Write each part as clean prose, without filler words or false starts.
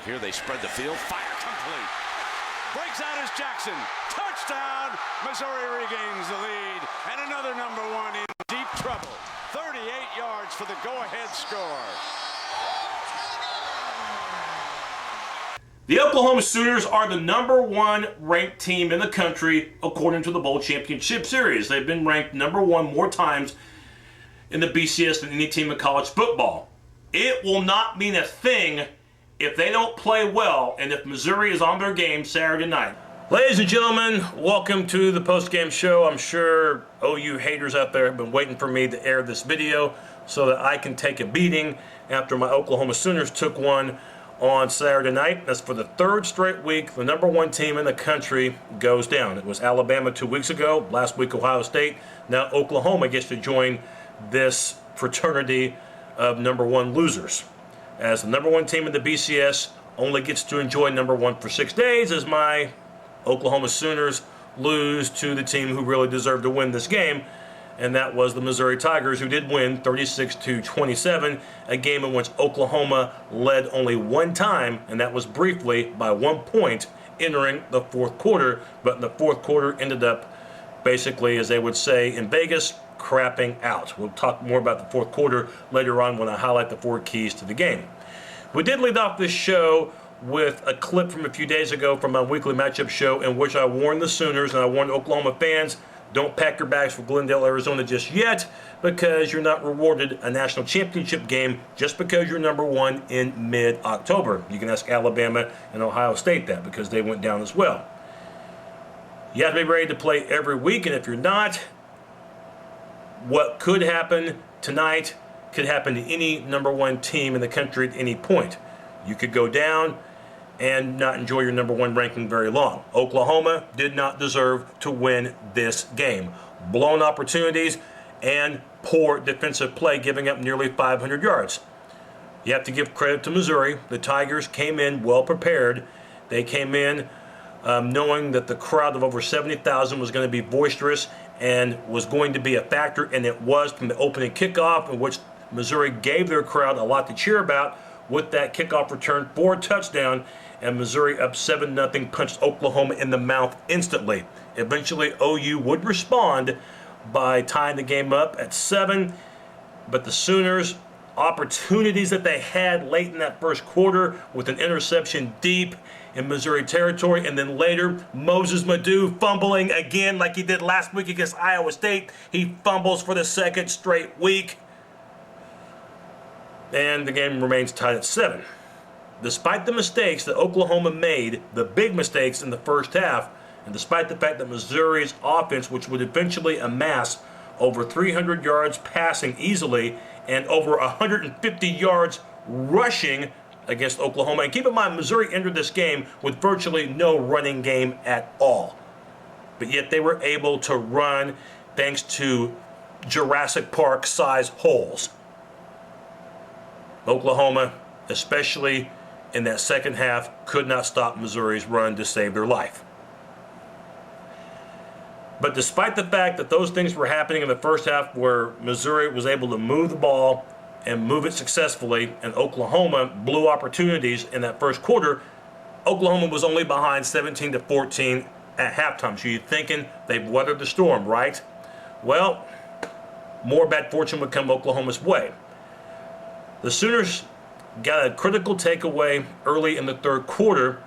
Here they spread the field, fire complete. Breaks out as Jackson. Touchdown! Missouri regains the lead. And another number one in deep trouble. 38 yards for the go-ahead score. The Oklahoma Sooners are the number one ranked team in the country according to the Bowl Championship Series. They've been ranked number one more times in the BCS than any team in college football. It will not mean a thing if they don't play well and if Missouri is on their game Saturday night. Ladies and gentlemen, welcome to the post-game show. I'm sure OU haters out there have been waiting for me to air this video so that I can take a beating after my Oklahoma Sooners took one on Saturday night. That's for the third straight week. The number one team in the country goes down. It was Alabama 2 weeks ago. Last week, Ohio State. Now Oklahoma gets to join this fraternity of number one losers. As the number one team in the BCS only gets to enjoy number one for 6 days, as my Oklahoma Sooners lose to the team who really deserved to win this game, and that was the Missouri Tigers, who did win 36-27, a game in which Oklahoma led only one time, and that was briefly by 1 point entering the fourth quarter. But in the fourth quarter ended up basically, as they would say in Vegas, crapping out. We'll talk more about the fourth quarter later on when I highlight the four keys to the game. We did lead off this show with a clip from a few days ago from my weekly matchup show in which I warned the Sooners and I warned Oklahoma fans, don't pack your bags for Glendale, Arizona just yet, because you're not rewarded a national championship game just because you're number one in mid-October. You can ask Alabama and Ohio State that because they went down as well. You have to be ready to play every week, and if you're not, what could happen tonight could happen to any number one team in the country at any point. You could go down and not enjoy your number one ranking very long. Oklahoma did not deserve to win this game. Blown opportunities and poor defensive play, giving up nearly 500 yards. You have to give credit to Missouri. The Tigers came in well prepared. They came in knowing that the crowd of over 70,000 was going to be boisterous and was going to be a factor, and it was from the opening kickoff, in which Missouri gave their crowd a lot to cheer about with that kickoff return for a touchdown, and Missouri up 7-0 punched Oklahoma in the mouth instantly. Eventually, OU would respond by tying the game up at 7, but the Sooners, opportunities that they had late in that first quarter with an interception deep in Missouri territory, and then later Moses Madu fumbling again like he did last week against Iowa State. He fumbles for the second straight week, and the game remains tied at 7. Despite the mistakes that Oklahoma made, the big mistakes in the first half, and despite the fact that Missouri's offense, which would eventually amass over 300 yards passing easily and over 150 yards rushing against Oklahoma. And keep in mind, Missouri entered this game with virtually no running game at all. But yet they were able to run thanks to Jurassic Park-sized holes. Oklahoma, especially in that second half, could not stop Missouri's run to save their life. But despite the fact that those things were happening in the first half where Missouri was able to move the ball and move it successfully, and Oklahoma blew opportunities in that first quarter, Oklahoma was only behind 17-14 at halftime. So you're thinking they've weathered the storm, right? Well, more bad fortune would come Oklahoma's way. The Sooners got a critical takeaway early in the third quarter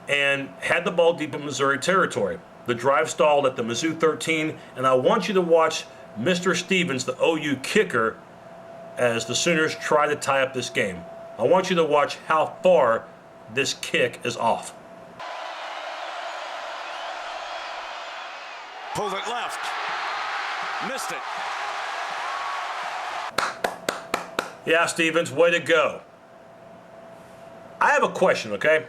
and had the ball deep in Missouri territory. The drive stalled at the Mizzou 13, and I want you to watch Mr. Stevens, the OU kicker, as the Sooners try to tie up this game. I want you to watch how far this kick is off. Pulled it left. Missed it. Yeah, Stevens, way to go. I have a question, okay?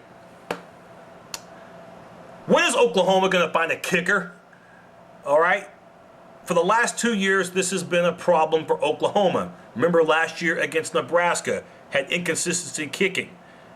When is Oklahoma going to find a kicker? All right? For the last 2 years, this has been a problem for Oklahoma. Remember last year against Nebraska, had inconsistency kicking.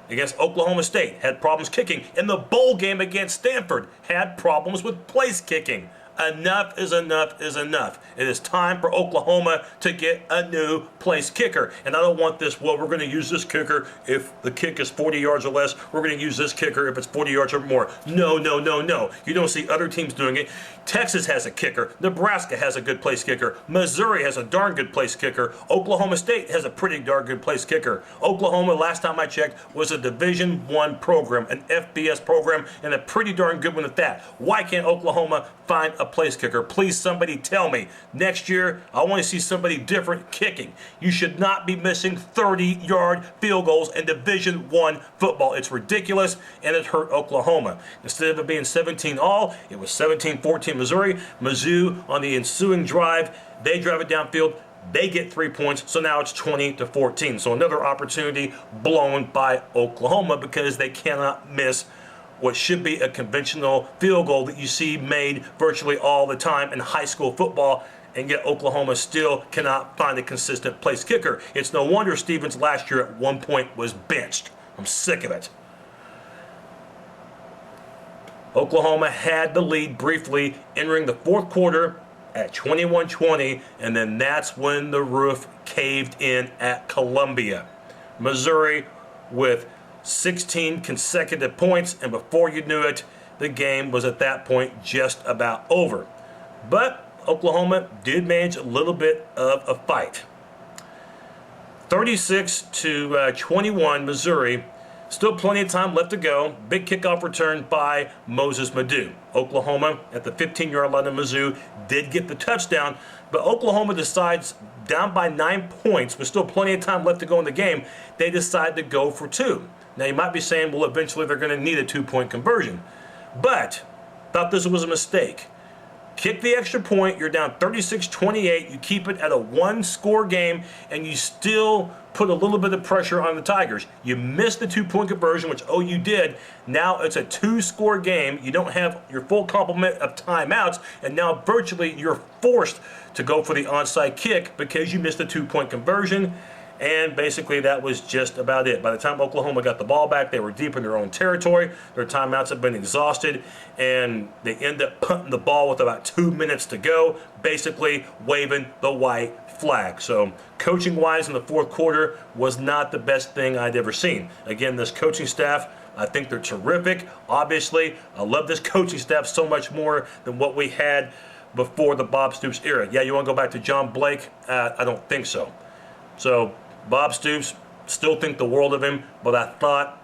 Against Oklahoma State, had problems kicking. In the bowl game against Stanford, had problems with place kicking. Enough is enough is enough. It is time for Oklahoma to get a new place kicker. And I don't want this, well, we're going to use this kicker if the kick is 40 yards or less. We're going to use this kicker if it's 40 yards or more. No, no, no, no. You don't see other teams doing it. Texas has a kicker. Nebraska has a good place kicker. Missouri has a darn good place kicker. Oklahoma State has a pretty darn good place kicker. Oklahoma, last time I checked, was a Division I program, an FBS program, and a pretty darn good one at that. Why can't Oklahoma find a place kicker? Please, somebody tell me. Next year, I want to see somebody different kicking. You should not be missing 30-yard field goals in Division I football. It's ridiculous, and it hurt Oklahoma. Instead of it being 17-all, it was 17-14 Missouri. Mizzou, on the ensuing drive, they drive it downfield. They get 3 points, so now it's 20-14. So another opportunity blown by Oklahoma because they cannot miss what should be a conventional field goal that you see made virtually all the time in high school football, and yet Oklahoma still cannot find a consistent place kicker. It's no wonder Stevens last year at one point was benched. I'm sick of it. Oklahoma had the lead briefly entering the fourth quarter at 21-20, and then that's when the roof caved in at Columbia. Missouri with 16 consecutive points, and before you knew it, the game was at that point just about over. But Oklahoma did manage a little bit of a fight. 36-21 Missouri. Still plenty of time left to go. Big kickoff return by Moses Madu. Oklahoma at the 15-yard line of Mizzou did get the touchdown, but Oklahoma decides, down by 9 points, with still plenty of time left to go in the game, they decide to go for two. Now you might be saying, well, eventually they're going to need a 2-point conversion. But thought this was a mistake. Kick the extra point, you're down 36-28, you keep it at a one-score game, and you still put a little bit of pressure on the Tigers. You missed the 2-point conversion, which OU did. Now it's a 2-score game. You don't have your full complement of timeouts, and now virtually you're forced to go for the onside kick because you missed the 2-point conversion. And basically that was just about it. By the time Oklahoma got the ball back, they were deep in their own territory. Their timeouts have been exhausted, and they end up punting the ball with about 2 minutes to go, basically waving the white flag. So coaching-wise in the fourth quarter was not the best thing I'd ever seen. Again, this coaching staff, I think they're terrific. Obviously, I love this coaching staff so much more than what we had before the Bob Stoops era. Yeah, you want to go back to John Blake? I don't think so. So Bob Stoops, still think the world of him, but I thought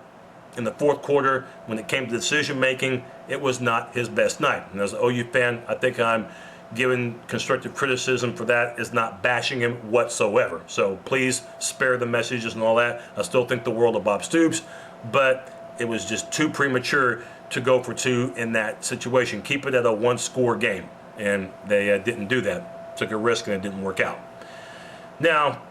in the fourth quarter, when it came to decision making, it was not his best night. And as an OU fan, I think I'm giving constructive criticism for that, is not bashing him whatsoever. So please spare the messages and all that. I still think the world of Bob Stoops, but it was just too premature to go for two in that situation. Keep it at a one-score game, and they didn't do that. Took a risk and it didn't work out. Now,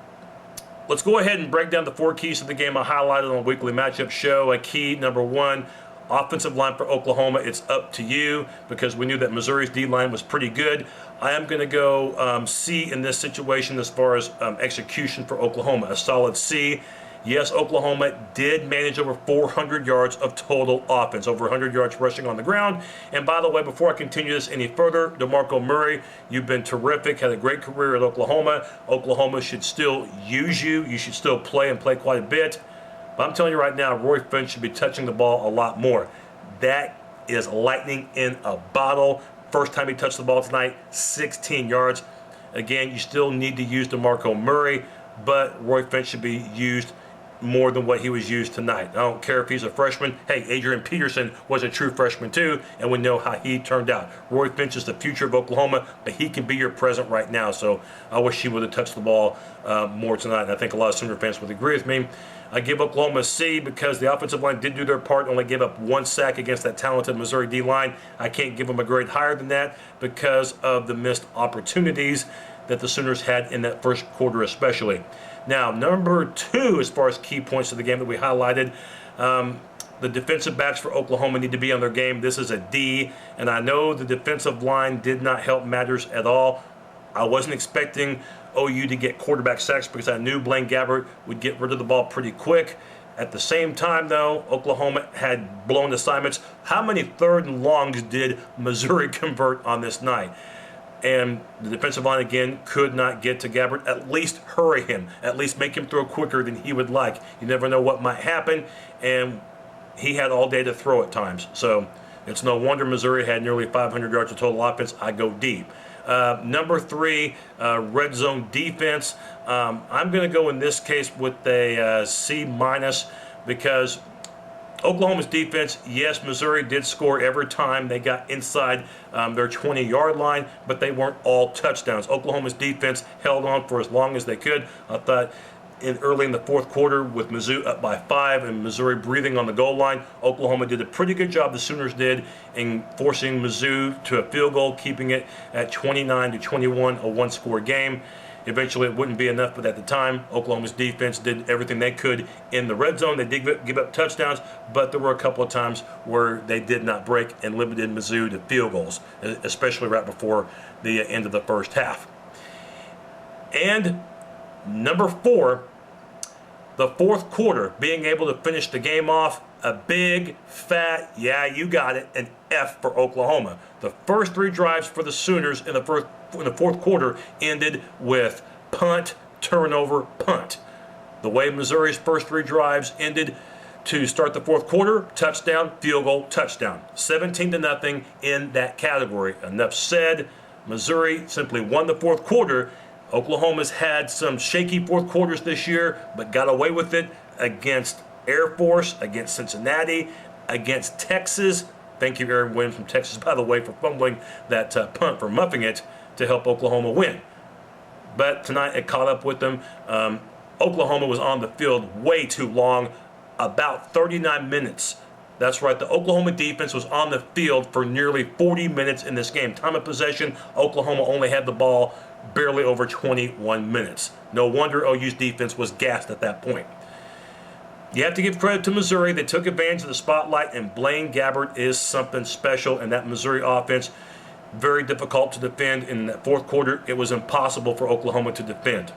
let's go ahead and break down the 4 keys to the game I highlighted on the weekly matchup show. A key number 1, offensive line for Oklahoma. It's up to you, because we knew that Missouri's D-line was pretty good. I am going to go C in this situation as far as execution for Oklahoma. A solid C. Yes, Oklahoma did manage over 400 yards of total offense, over 100 yards rushing on the ground. And by the way, before I continue this any further, DeMarco Murray, you've been terrific, had a great career at Oklahoma. Oklahoma should still use you. You should still play and play quite a bit. But I'm telling you right now, Roy Finch should be touching the ball a lot more. That is lightning in a bottle. First time he touched the ball tonight, 16 yards. Again, you still need to use DeMarco Murray, but Roy Finch should be used more than what he was used tonight. I don't care if he's a freshman. Hey, Adrian Peterson was a true freshman too, and we know how he turned out. Roy Finch is the future of Oklahoma, but he can be your present right now, so I wish he would have touched the ball more tonight, and I think a lot of Sooner fans would agree with me. I give Oklahoma a C because the offensive line did do their part, only gave up 1 sack against that talented Missouri D-line. I can't give them a grade higher than that because of the missed opportunities that the Sooners had in that first quarter especially. Now, number 2, as far as key points of the game that we highlighted, the defensive backs for Oklahoma need to be on their game. This is a D, and I know the defensive line did not help matters at all. I wasn't expecting OU to get quarterback sacks because I knew Blaine Gabbert would get rid of the ball pretty quick. At the same time, though, Oklahoma had blown assignments. How many 3rd and longs did Missouri convert on this night? And the defensive line, again, could not get to Gabbert. At least hurry him. At least make him throw quicker than he would like. You never know what might happen. And he had all day to throw at times. So it's no wonder Missouri had nearly 500 yards of total offense. I go deep. Number 3, red zone defense. I'm going to go in this case with a C- because Oklahoma's defense, yes, Missouri did score every time they got inside their 20-yard line, but they weren't all touchdowns. Oklahoma's defense held on for as long as they could. I thought early in the 4th quarter with Mizzou up by 5 and Missouri breathing on the goal line, Oklahoma did a pretty good job, the Sooners did, in forcing Mizzou to a field goal, keeping it at 29-21, a one-score game. Eventually it wouldn't be enough, but at the time, Oklahoma's defense did everything they could in the red zone. They did give up touchdowns, but there were a couple of times where they did not break and limited Mizzou to field goals, especially right before the end of the first half. And number 4, the 4th quarter, being able to finish the game off, a big, fat, yeah, you got it, an F for Oklahoma. The first 3 drives for the Sooners in the 4th quarter ended with punt, turnover, punt. The way Missouri's first 3 drives ended to start the 4th quarter, touchdown, field goal, touchdown. 17-0 in that category. Enough said. Missouri simply won the 4th quarter. Oklahoma's had some shaky 4th quarters this year, but got away with it against Air Force, against Cincinnati, against Texas. Thank you, Aaron Williams from Texas, by the way, for fumbling that punt, for muffing it to help Oklahoma win. But tonight it caught up with them. Oklahoma was on the field way too long, about 39 minutes. That's right, the Oklahoma defense was on the field for nearly 40 minutes in this game. Time of possession, Oklahoma only had the ball barely over 21 minutes. No wonder OU's defense was gassed at that point. You have to give credit to Missouri. They took advantage of the spotlight, and Blaine Gabbert is something special in that Missouri offense. Very difficult to defend. In that 4th quarter, it was impossible for Oklahoma to defend.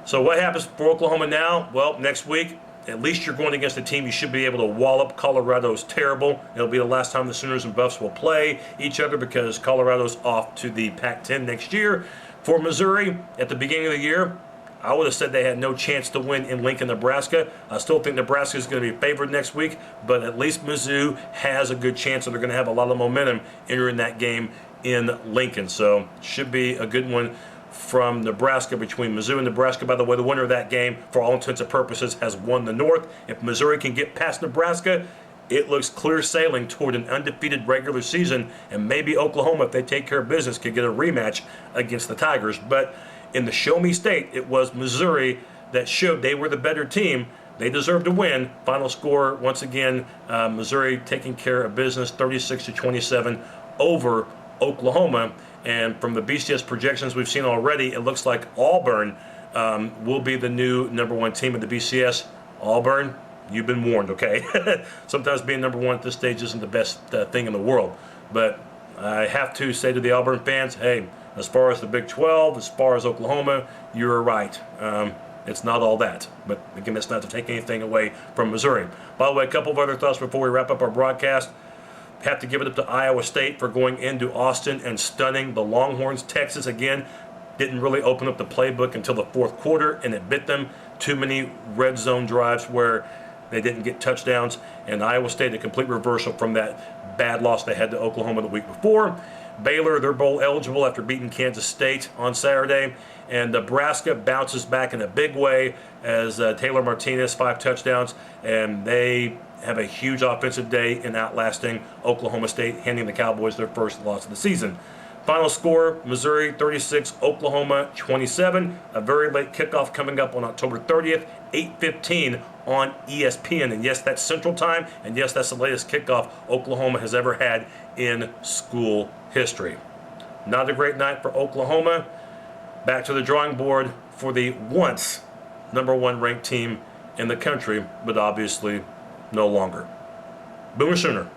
So what happens for Oklahoma now? Well, next week, at least you're going against a team you should be able to wallop. Colorado's terrible. It'll be the last time the Sooners and Buffs will play each other because Colorado's off to the Pac-10 next year. For Missouri, at the beginning of the year, I would have said they had no chance to win in Lincoln, Nebraska. I still think Nebraska is going to be favored next week, but at least Mizzou has a good chance that they're going to have a lot of momentum entering that game in Lincoln. So should be a good one from Nebraska between Mizzou and Nebraska. By the way, the winner of that game, for all intents and purposes, has won the North. If Missouri can get past Nebraska, it looks clear sailing toward an undefeated regular season, and maybe Oklahoma, if they take care of business, could get a rematch against the Tigers. But in the Show Me State, it was Missouri that showed they were the better team. They deserved to win. Final score, once again, Missouri taking care of business, 36-27 over Oklahoma. And from the BCS projections we've seen already, it looks like Auburn will be the new number 1 team in the BCS. Auburn, you've been warned, okay? Sometimes being number 1 at this stage isn't the best thing in the world. But I have to say to the Auburn fans, hey, as far as the Big 12, as far as Oklahoma, you're right. It's not all that. But again, that's not to take anything away from Missouri. By the way, a couple of other thoughts before we wrap up our broadcast. Have to give it up to Iowa State for going into Austin and stunning the Longhorns. Texas, again, didn't really open up the playbook until the 4th quarter, and it bit them. Too many red zone drives where they didn't get touchdowns. And Iowa State, a complete reversal from that bad loss they had to Oklahoma the week before. Baylor, they're bowl eligible after beating Kansas State on Saturday. And Nebraska bounces back in a big way as Taylor Martinez, 5 touchdowns, and they have a huge offensive day in outlasting Oklahoma State, handing the Cowboys their first loss of the season. Final score, Missouri 36, Oklahoma 27. A very late kickoff coming up on October 30th, 8:15 on ESPN. And yes, that's Central Time, and yes, that's the latest kickoff Oklahoma has ever had in school history. Not a great night for Oklahoma. Back to the drawing board for the once number 1 ranked team in the country, but obviously no longer. Boomer Sooner.